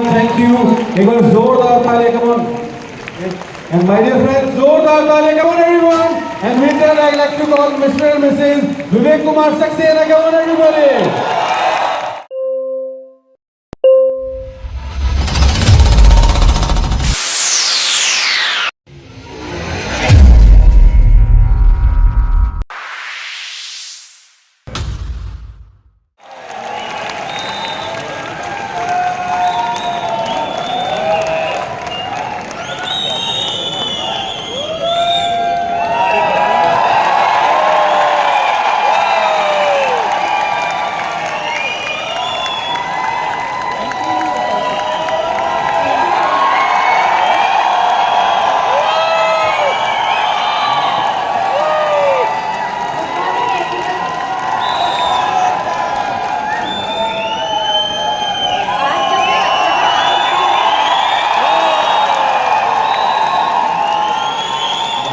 everyone. Thank you. एक बार जोरदार तालियां, come on. And my dear friends, जोरदार तालियां, come on everyone. And with that, I'd like to call Mr. and Mrs. Vivek Kumar Saxena, come on everybody.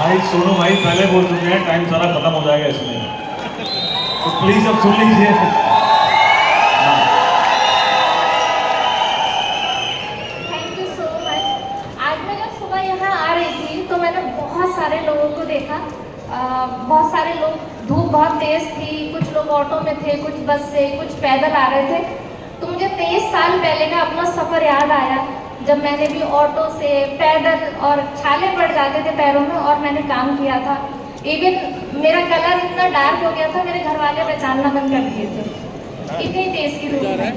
भाई सोनू भाई पहले बोल चुके हैं, टाइम सारा खत्म हो जाएगा इसमें, तो प्लीज अब सुन लीजिए। Thank you so much. आज मैं जब सुबह यहाँ आ रही थी तो मैंने बहुत सारे लोगों को देखा। बहुत सारे लोग, धूप बहुत तेज थी, कुछ लोग ऑटो में थे, कुछ बस से, कुछ पैदल आ रहे थे। तो मुझे 23 साल पहले का अपना सफ़र याद आया, जब मैंने भी ऑटो से, पैदल, और छाले पड़ जाते थे पैरों में, और मैंने काम किया था। इवन मेरा कलर इतना डार्क हो गया था, मेरे घर वाले पहचानना बंद कर दिए थे, इतनी तेज की धूप में।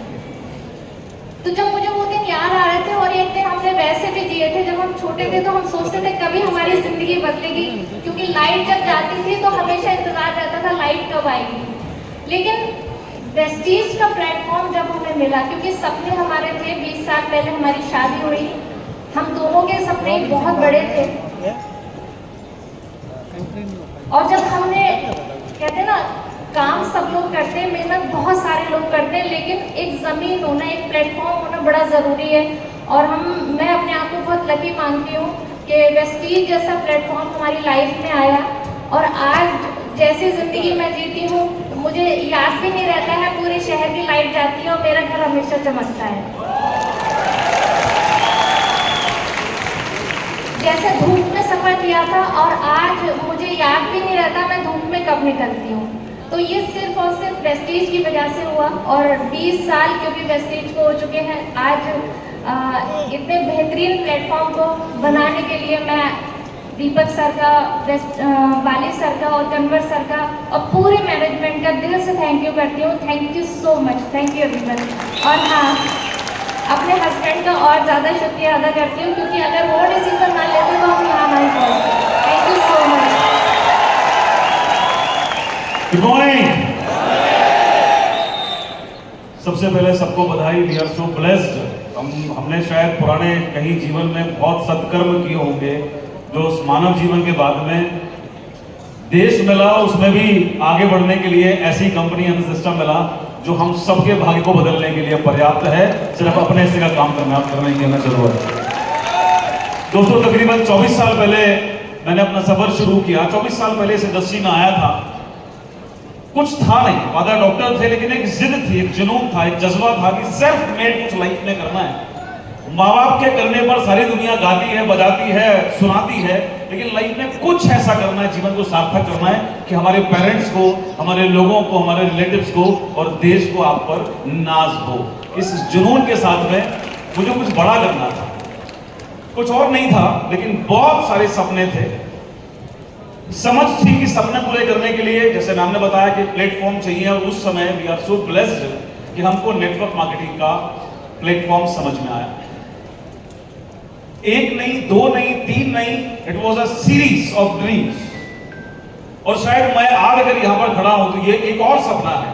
तो जब मुझे वो दिन याद आ रहे थे, और एक दिन हमने वैसे भी जिए थे, जब हम छोटे थे तो हम सोचते थे कभी हमारी ज़िंदगी बदलेगी, क्योंकि लाइट जब जाती थी तो हमेशा इंतज़ार रहता था लाइट कब आएगी। लेकिन वेस्टीज का प्लेटफॉर्म जब हमें मिला, क्योंकि सपने हमारे थे, 20 साल पहले हमारी शादी हुई, हम दोनों के सपने बहुत बड़े थे। और जब हमने, कहते ना, काम सब लोग करते हैं, मेहनत बहुत सारे लोग करते हैं, लेकिन एक ज़मीन होना, एक प्लेटफॉर्म होना बड़ा ज़रूरी है। और मैं अपने आप को बहुत लकी मानती हूँ कि वेस्टीज जैसा प्लेटफॉर्म हमारी लाइफ में आया। और आज जैसी ज़िंदगी मैं जीती हूँ, मुझे याद भी नहीं रहता है, पूरे शहर की लाइट जाती है और मेरा घर हमेशा चमकता है। जैसे धूप में सफ़र किया था, और आज मुझे याद भी नहीं रहता मैं धूप में कब निकलती हूँ। तो ये सिर्फ और सिर्फ वेस्टीज की वजह से हुआ। और 20 साल क्योंकि वेस्टीज को हो चुके हैं, आज इतने बेहतरीन प्लेटफॉर्म को बनाने के लिए मैं दीपक सर का, वाली सर का और कन्वर सर का और पूरे मैनेजमेंट का दिल से थैंक यू करती हूँ। Thank you so much, thank you everyone. और हाँ, अपने हस्बैंड का और ज़्यादा शुक्रिया अदा करती हूँ, क्योंकि अगर वो डिसीजन ना लेते तो हम यहाँ नहीं पहुँचते। Thank you so much. Good morning. सबसे पहले सबको बधाई। We are so blessed. हमने शायद पुराने कहीं जीवन में बहुत सत्कर्म किए होंगे, जो उस मानव जीवन के बाद में देश मिला, उसमें भी आगे बढ़ने के लिए ऐसी कंपनी एंड सिस्टम मिला जो हम सबके भाग्य को बदलने के लिए पर्याप्त है। सिर्फ अपने हिस्से का काम करने की हमें जरूरत है। दोस्तों, तकरीबन 24 साल पहले मैंने अपना सफर शुरू किया। 24 साल पहले इस इंडस्ट्री में आया था। कुछ था नहीं, फादर डॉक्टर थे, लेकिन एक जिद थी, एक जुनून था, एक जज्बा था कि सेल्फ मेड कुछ लाइफ में करना है। माँ बाप के करने पर सारी दुनिया गाती है, बजाती है, सुनाती है, लेकिन लाइफ में कुछ ऐसा करना है, जीवन को सार्थक करना है कि हमारे पेरेंट्स को, हमारे लोगों को, हमारे रिलेटिव्स को और देश को आप पर नाज हो। इस जुनून के साथ में मुझे कुछ बड़ा करना था। कुछ और नहीं था, लेकिन बहुत सारे सपने थे। समझ थी कि सपने पूरे करने के लिए, जैसे मैम ने बताया, कि प्लेटफॉर्म चाहिए। और उस समय वी आर सो ब्लेस्ड कि हमको नेटवर्क मार्केटिंग का प्लेटफॉर्म समझ में आया। एक नहीं, दो नहीं, तीन नहीं, it was a series of dreams. और शायद मैं आज अगर यहां पर खड़ा हूं तो ये एक और सपना है।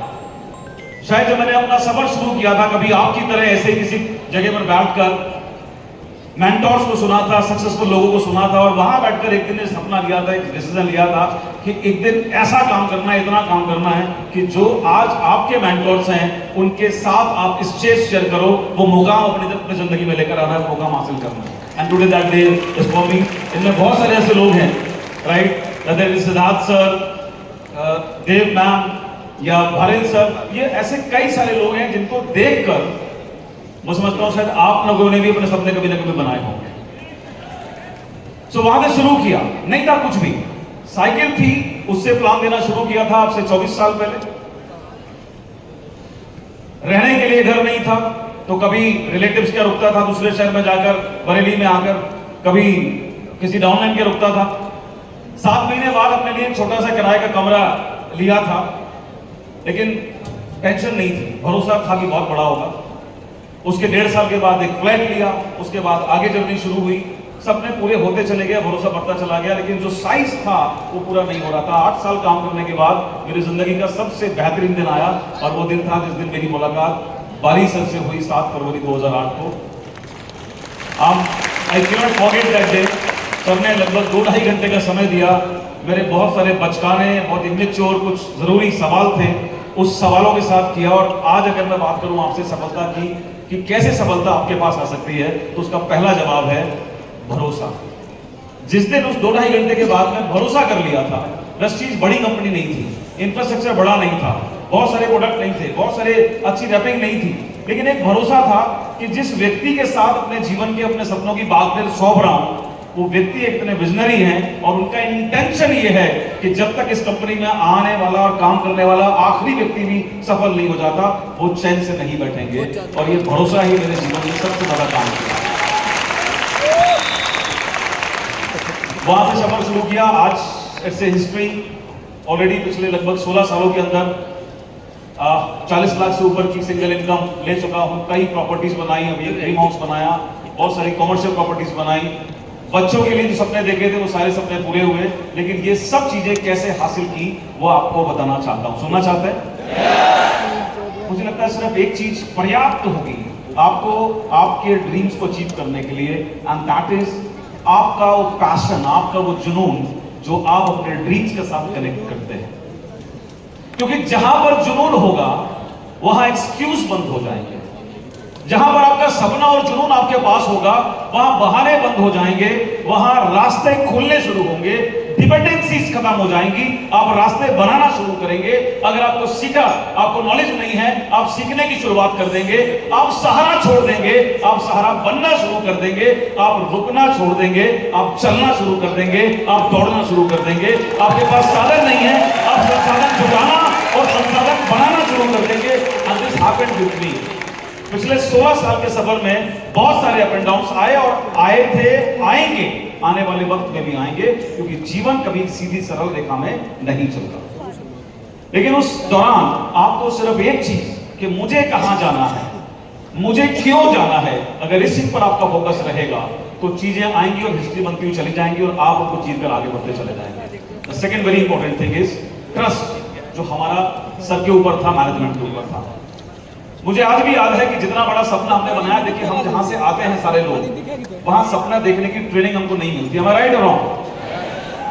शायद जब मैंने अपना सफर शुरू किया था, कभी आपकी तरह ऐसे किसी जगह पर बैठकर मेंटोर्स को सुना था, सक्सेसफुल लोगों को सुना था, और वहां बैठकर एक दिन ये सपना लिया था, एक डिसीजन लिया था कि एक दिन ऐसा काम करना है, इतना काम करना है कि जो आज आपके मेंटोर्स हैं उनके साथ आप स्टेज शेयर करो, वो मुकाम अपनी जिंदगी में लेकर आना है, मुकाम हासिल करना है। And today that day is for me. इनमें बहुत सारे ऐसे लोग हैं, right, whether is Siddharth sir, Dev ma'am या भारेन सर, ये ऐसे कई सारे लोग हैं जिनको देखकर मैं समझता हूं शायद आप लोगों ने भी अपने सपने कभी ना कभी बनाए होंगे। सो वहां से शुरू किया, नहीं था कुछ भी, साइकिल थी, उससे प्लान देना शुरू किया था आपसे 24 साल पहले। रहने के लिए घर नहीं था, तो कभी रिलेटिव्स के रुकता था दूसरे शहर में जाकर, बरेली में आकर, कभी किसी डाउनलाइन के रुकता था। 7 महीने बाद अपने लिए छोटा सा किराए का कमरा लिया था, लेकिन टेंशन नहीं थी, भरोसा था कि बहुत बड़ा होगा। उसके 1.5 साल के बाद एक फ्लैट लिया, उसके बाद आगे जर्नी शुरू हुई, सपने पूरे होते चले गए, भरोसा बढ़ता चला गया, लेकिन जो साइज था वो पूरा नहीं हो रहा था। 8 साल काम करने के बाद मेरी जिंदगी का सबसे बेहतरीन दिन आया, और वो दिन था जिस दिन मेरी मुलाकात बारी सर से हुई 7 फरवरी 2008 को। I can forget that day. Sir ने लगभग 2-2.5 घंटे का समय दिया। मेरे बहुत सारे बचकाने, बहुत इमेच्योर कुछ जरूरी सवाल थे, उस सवालों के साथ किया। और आज अगर मैं बात करूं आपसे सफलता की, कि कैसे सफलता आपके पास आ सकती है, तो उसका पहला जवाब है भरोसा। जिस दिन उस 2-2.5 घंटे के बाद में भरोसा कर लिया था, रस्टीज बड़ी कंपनी नहीं थी, इंफ्रास्ट्रक्चर बड़ा नहीं था, बहुत सारे प्रोडक्ट नहीं थे, बहुत सारे अच्छी रैपिंग नहीं थी, लेकिन एक भरोसा था कि जिस व्यक्ति के साथ अपने जीवन के, अपने सपनों की बात में सौंप रहा हूं, वो व्यक्ति एक इतने विजनरी हैं, और उनका इंटेंशन ये है कि जब तक इस कंपनी में आने वाला और काम करने वाला आखिरी व्यक्ति भी सफल नहीं हो जाता, वो चैन से नहीं बैठेंगे। और ये भरोसा ही मेरे जीवन में सबसे बड़ा काम किया। वहां से सफर शुरू किया। आज इट्स ए हिस्ट्री। ऑलरेडी पिछले लगभग 16 सालों के अंदर 40 लाख से ऊपर की सिंगल इनकम ले चुका हूं। कई प्रॉपर्टीज बनाई, अभी एक ड्रीम हाउस बनाया, बहुत सारी कॉमर्शियल प्रॉपर्टीज बनाई। बच्चों के लिए जो सपने देखे थे वो सारे सपने पूरे हुए, लेकिन ये सब चीजें कैसे हासिल की वो आपको बताना चाहता हूं। सुनना चाहते हैं? मुझे लगता है सिर्फ एक चीज पर्याप्त होगी आपको आपके ड्रीम्स को अचीव करने के लिए, एंड दैट इज आपका वो पैशन, आपका वो जुनून जो आप अपने ड्रीम्स के साथ कनेक्ट करते हैं। क्योंकि जहां पर जुनून होगा वहां एक्सक्यूज बंद हो जाएंगे। जहां पर आपका सपना और जुनून आपके पास होगा वहां बहाने बंद हो जाएंगे, वहां रास्ते खुलने शुरू होंगे, डिपेंडेंसीज खत्म हो जाएंगी, आप रास्ते बनाना शुरू करेंगे। अगर आपको सीखा, आपको नॉलेज नहीं है, आप सीखने की शुरुआत कर देंगे, आप सहारा छोड़ देंगे, आप सहारा बनना शुरू कर देंगे, आप रुकना छोड़ देंगे, आप चलना शुरू कर देंगे, आप दौड़ना शुरू कर देंगे। आपके पास साधन नहीं है, आप संसाधन जुटाना और संसाधन बनाना शुरू कर देंगे। And this happened with me. पिछले 16 साल के सफर में बहुत सारे अप एंड डाउन्स आए, और आए थे, आएंगे, आने वाले वक्त में भी आएंगे, क्योंकि जीवन कभी सीधी सरल रेखा में नहीं चलता। लेकिन उस दौरान आपको सिर्फ एक चीज, कि मुझे कहां जाना है, मुझे क्यों जाना है, अगर इस चीज पर आपका फोकस रहेगा तो चीजें आएंगी और हिस्ट्री बनती हुई चली जाएंगी, और आप उनको जीत कर आगे बढ़ते चले जाएंगे। The second very important thing is trust, जो हमारा सर के ऊपर था, मैनेजमेंट के ऊपर था। मुझे आज भी याद है कि जितना बड़ा सपना हमने बनाया, देखिए हम जहां से आते हैं सारे लोग, वहां सपना देखने की ट्रेनिंग हमको नहीं मिलती। हमें राइट और रॉन्ग?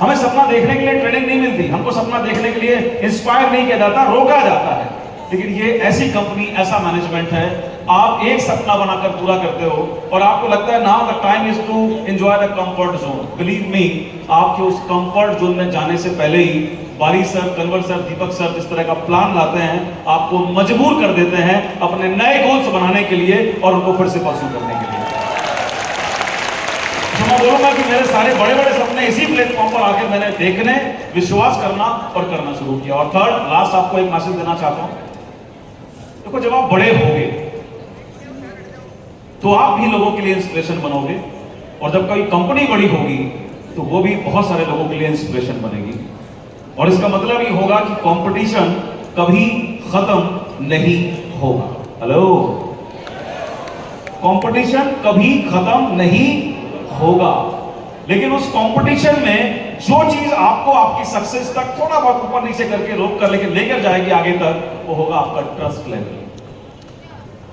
हमें सपना देखने के लिए ट्रेनिंग नहीं मिलती, हमको सपना देखने के लिए इंस्पायर नहीं किया जाता, रोका जाता है। लेकिन ये ऐसी कंपनी, ऐसा मैनेजमेंट है, आप एक सपना बनाकर पूरा करते हो और आपको लगता है now the time is to enjoy the comfort zone. Believe me, आपके उस कंफर्ट जोन में जाने से पहले ही Bali sir, Kanwar sir, Deepak sir जिस तरह का प्लान लाते हैं, आपको मजबूर कर देते हैं अपने नए गोल्स बनाने के लिए और उनको फिर से परस्यू करने के लिए। तो मैं बोलूंगा कि मेरे सारे बड़े बड़े सपने इसी प्लेटफॉर्म पर आकर मैंने देखने, विश्वास करना और करना शुरू किया। और थर्ड, लास्ट आपको एक मैसेज देना चाहता हूं। देखो, जब आप बड़े होगे तो आप भी लोगों के लिए इंस्पिरेशन बनोगे, और जब कोई कंपनी बड़ी होगी तो वो भी बहुत सारे लोगों के लिए इंस्पिरेशन बनेगी। और इसका मतलब ये होगा कि कंपटीशन कभी खत्म नहीं होगा। हेलो, कंपटीशन कभी खत्म नहीं होगा, लेकिन उस कंपटीशन में जो चीज आपको आपकी सक्सेस तक थोड़ा बहुत ऊपर नीचे करके रोक कर लेकर जाएगी आगे तक, वो होगा आपका ट्रस्ट लेवल।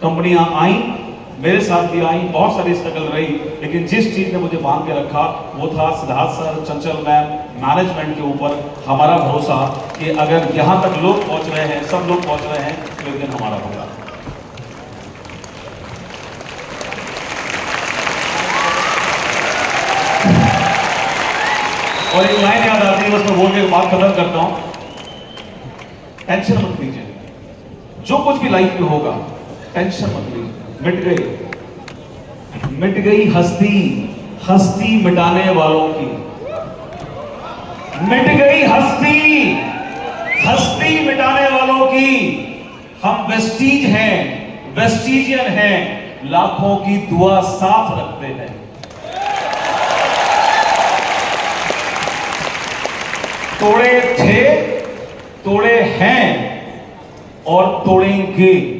कंपनियां आई, मेरे साथ भी आई, बहुत सारी स्ट्रगल रही, लेकिन जिस चीज ने मुझे बांध के रखा वो था सिद्धार्थ सर, चंचल मैम, मैनेजमेंट के ऊपर हमारा भरोसा कि अगर यहां तक लोग पहुंच रहे हैं, सब लोग पहुंच रहे हैं, तो एक दिन हमारा होगा। और एक लाइन याद आती है, बस मैं बोल के बात खत्म करता हूं। टेंशन मत लीजिए, जो कुछ भी लाइफ में होगा टेंशन मत लीजिए। मिट गई हस्ती, हस्ती मिटाने वालों की। मिट गई हस्ती, हस्ती मिटाने वालों की। हम वेस्टीज हैं, वेस्टीजियन हैं, लाखों की दुआ साथ रखते हैं। तोड़े थे, तोड़े हैं और तोड़ेंगे।